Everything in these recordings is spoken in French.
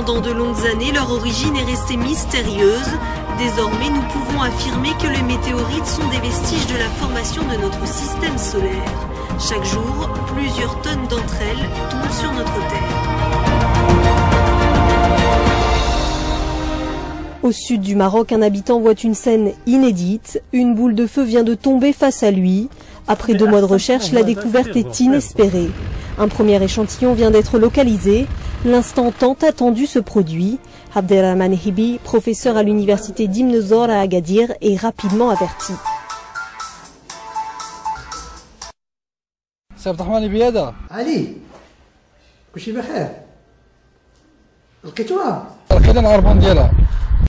Pendant de longues années, leur origine est restée mystérieuse. Désormais, nous pouvons affirmer que les météorites sont des vestiges de la formation de notre système solaire. Chaque jour, plusieurs tonnes d'entre elles tombent sur notre Terre. Au sud du Maroc, un habitant voit une scène inédite. Une boule de feu vient de tomber face à lui. Après 2 mois de recherche, la découverte est inespérée. Un premier échantillon vient d'être localisé. L'instant tant attendu se produit. Abderrahman Hibi, professeur à l'université d'Ibn Zor à Agadir, est rapidement averti. Ali,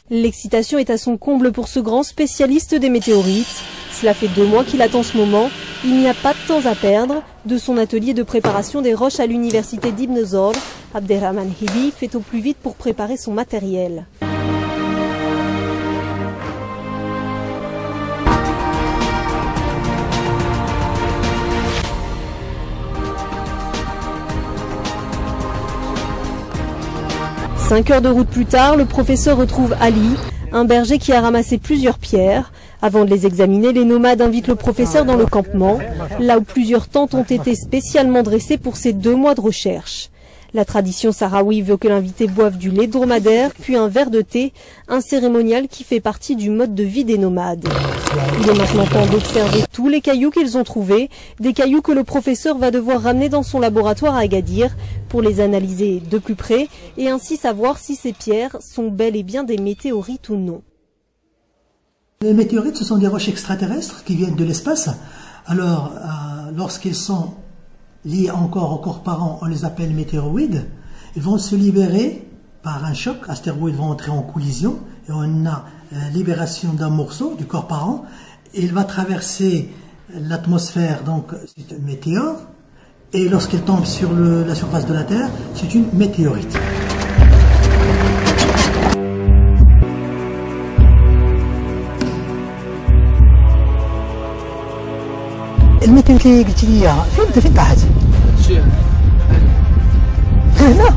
l'excitation est à son comble pour ce grand spécialiste des météorites. Cela fait 2 mois qu'il attend ce moment. Il n'y a pas de temps à perdre. De son atelier de préparation des roches à l'université d'Ibn Zor, Abderrahman Hibi fait au plus vite pour préparer son matériel. « 5 heures de route plus tard, le professeur retrouve Ali, un berger qui a ramassé plusieurs pierres. Avant de les examiner, les nomades invitent le professeur dans le campement, là où plusieurs tentes ont été spécialement dressées pour ces 2 mois de recherche. La tradition sahraoui veut que l'invité boive du lait dromadaire, puis un verre de thé, un cérémonial qui fait partie du mode de vie des nomades. Il est maintenant temps d'observer tous les cailloux qu'ils ont trouvés, des cailloux que le professeur va devoir ramener dans son laboratoire à Agadir pour les analyser de plus près et ainsi savoir si ces pierres sont bel et bien des météorites ou non. Les météorites, ce sont des roches extraterrestres qui viennent de l'espace. Alors, lorsqu'ils sont liés encore au corps parent, on les appelle météoroïdes. Ils vont se libérer par un choc. Les astéroïdes vont entrer en collision et on a libération d'un morceau du corps parent. Il va traverser l'atmosphère, donc c'est un météore. Et lorsqu'il tombe sur la surface de la Terre, c'est une météorite. الميتين اللي قلت لي اياها فين طاحت؟ هنا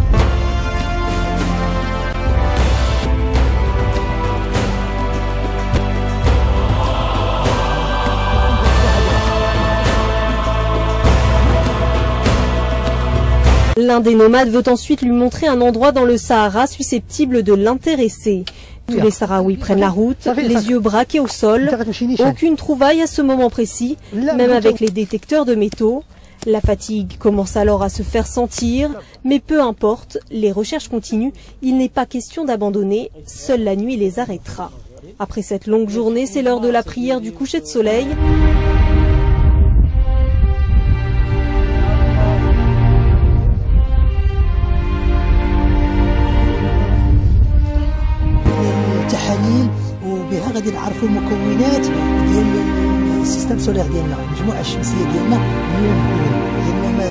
L'un des nomades veut ensuite lui montrer un endroit dans le Sahara susceptible de l'intéresser. Tous les Sahraouis prennent la route, les yeux braqués au sol. Aucune trouvaille à ce moment précis, même avec les détecteurs de métaux. La fatigue commence alors à se faire sentir, mais peu importe, les recherches continuent. Il n'est pas question d'abandonner, seule la nuit les arrêtera. Après cette longue journée, c'est l'heure de la prière du coucher de soleil. وبها غادي نعرفوا المكونات ديال السيستم سولير ديالنا المجموعه الشمسيه ديالنا هي المكون ديالنا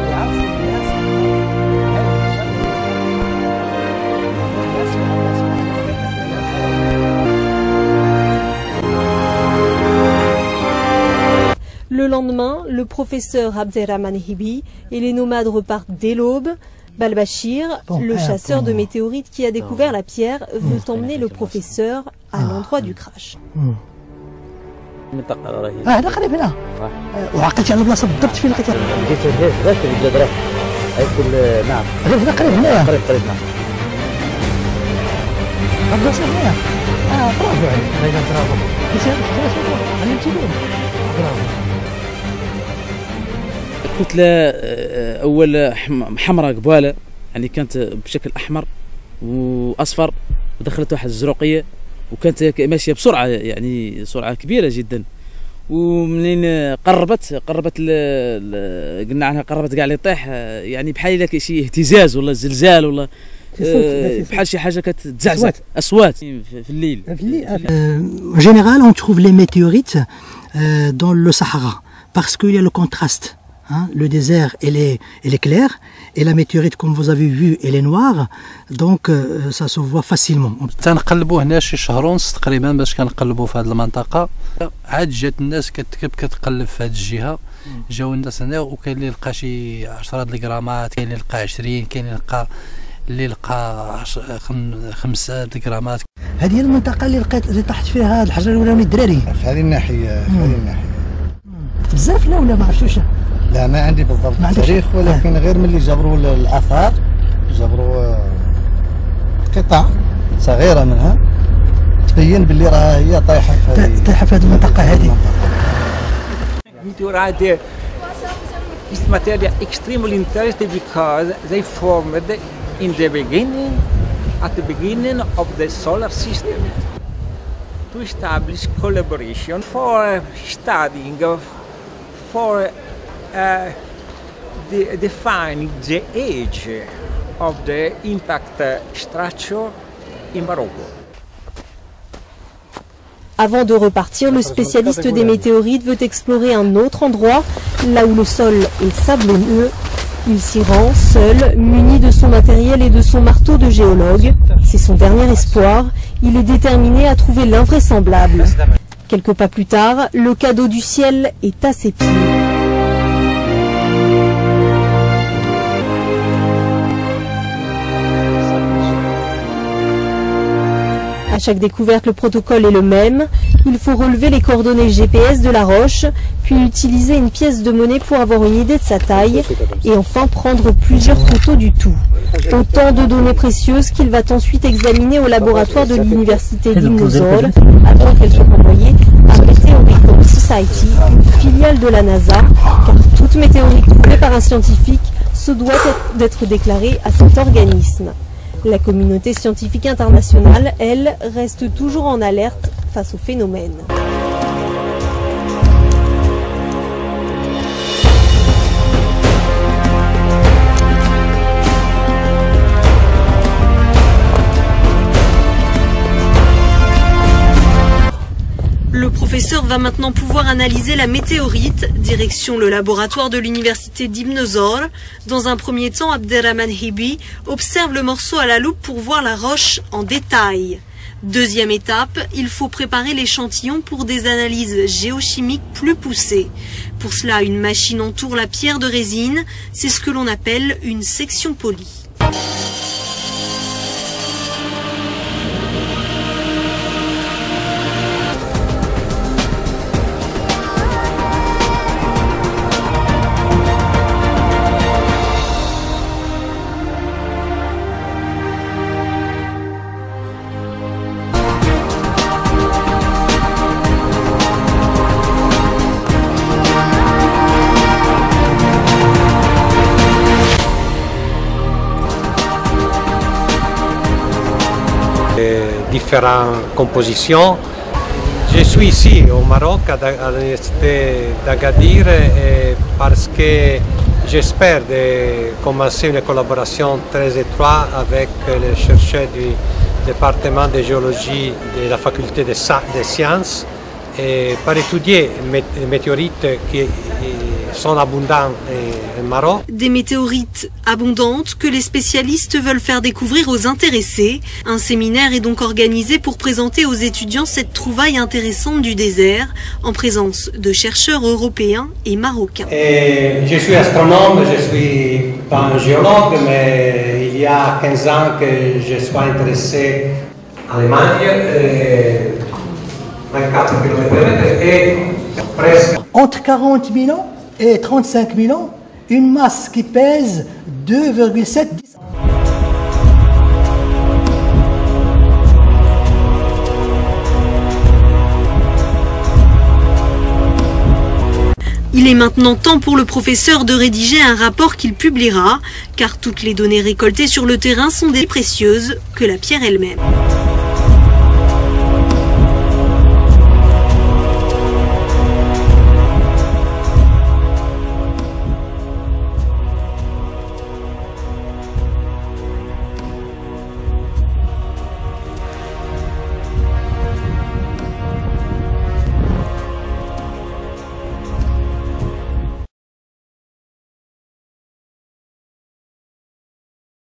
يعرفوا Le lendemain, le professeur Abderrahman Hibi et les nomades repartent dès l'aube. Balbachir, le chasseur de météorites qui a découvert la pierre, veut emmener le professeur à l'endroit du crash. هنا قريب هنا وعقلتي على البلاصه بالضبط فين لقيتها نعم هنا قريب هنا قريب نعم البلاصه هنا برافو عليك برافو برافو كتلة أول حمراء قبالة يعني كانت بشكل أحمر وأصفر ودخلت واحد الزروقية وكانت ماشية بسرعة يعني سرعة كبيرة جدا ومنين قربت قلنا عنها قربت قاع اللي يطيح يعني بحال هكا شي اهتزاز ولا زلزال ولا بحال شي حاجة كتزعزع أصوات في الليل. En général, on trouve les météorites dans le Sahara parce qu'il y a le contraste. Hein, le désert, elle est claire, et la météorite, comme vous avez vu, elle est noire, donc ça se voit facilement. تنقلبوا هنا شي شهر ونص تقريبا باش كنقلبوا في هذه المنطقة. عاد جات الناس كتقلب في هذه الجهة، جاو الناس هنا وكاين اللي لقى شي 10 الغرامات، كاين اللي لقى 20، كاين اللي لقى اللي لقى 5 غرامات. هذه هي المنطقه اللي طاحت فيها الحجر الاولاني الدراري. في هذه الناحيه بزاف لا ولا ما عرفتوش؟ لا ما عندي بالضبط التاريخ، ولكن غير ملي جبروا الاثار جبروا قطع صغيره منها تبين باللي راه هي طايحه في هذه المنطقه هذه. Meteorite is material extremely interesting because they formed in the beginning, at the beginning of the solar system, to establish collaboration for studying, for defining the age of the impact structure in Morocco. Avant de repartir, le spécialiste des météorites veut explorer un autre endroit, là où le sol est sablonneux. Il s'y rend, seul, muni de son matériel et de son marteau de géologue. C'est son dernier espoir. Il est déterminé à trouver l'invraisemblable. Quelques pas plus tard, le cadeau du ciel est à ses pieds. À chaque découverte, le protocole est le même. Il faut relever les coordonnées GPS de la roche, puis utiliser une pièce de monnaie pour avoir une idée de sa taille, et enfin prendre plusieurs photos du tout. Autant de données précieuses qu'il va ensuite examiner au laboratoire de l'université d'Ibn Zor, avant qu'elles soient envoyées à Meteorite Society, une filiale de la NASA, car toute météorite trouvée par un scientifique se doit d'être déclarée à cet organisme. La communauté scientifique internationale, elle, reste toujours en alerte face au phénomène. Le professeur va maintenant pouvoir analyser la météorite, direction le laboratoire de l'université d'Ibn Zor. Dans un premier temps, Abderrahman Hibi observe le morceau à la loupe pour voir la roche en détail. Deuxième étape, il faut préparer l'échantillon pour des analyses géochimiques plus poussées. Pour cela, une machine entoure la pierre de résine, c'est ce que l'on appelle une section polie. Différentes compositions. Je suis ici au Maroc, à l'université d'Agadir, parce que j'espère de commencer une collaboration très étroite avec les chercheurs du département de géologie de la faculté des sciences, et pour étudier les météorites qui sont abondantes au Maroc. Des météorites abondantes que les spécialistes veulent faire découvrir aux intéressés. Un séminaire est donc organisé pour présenter aux étudiants cette trouvaille intéressante du désert, en présence de chercheurs européens et marocains. Je suis astronome, je ne suis pas un géologue, mais il y a 15 ans que je suis intéressé à l'Allemagne, 24 km et presque. Entre 40 000 ans et 35 000 ans, une masse qui pèse 2,7. Il est maintenant temps pour le professeur de rédiger un rapport qu'il publiera, car toutes les données récoltées sur le terrain sont des précieuses que la pierre elle-même.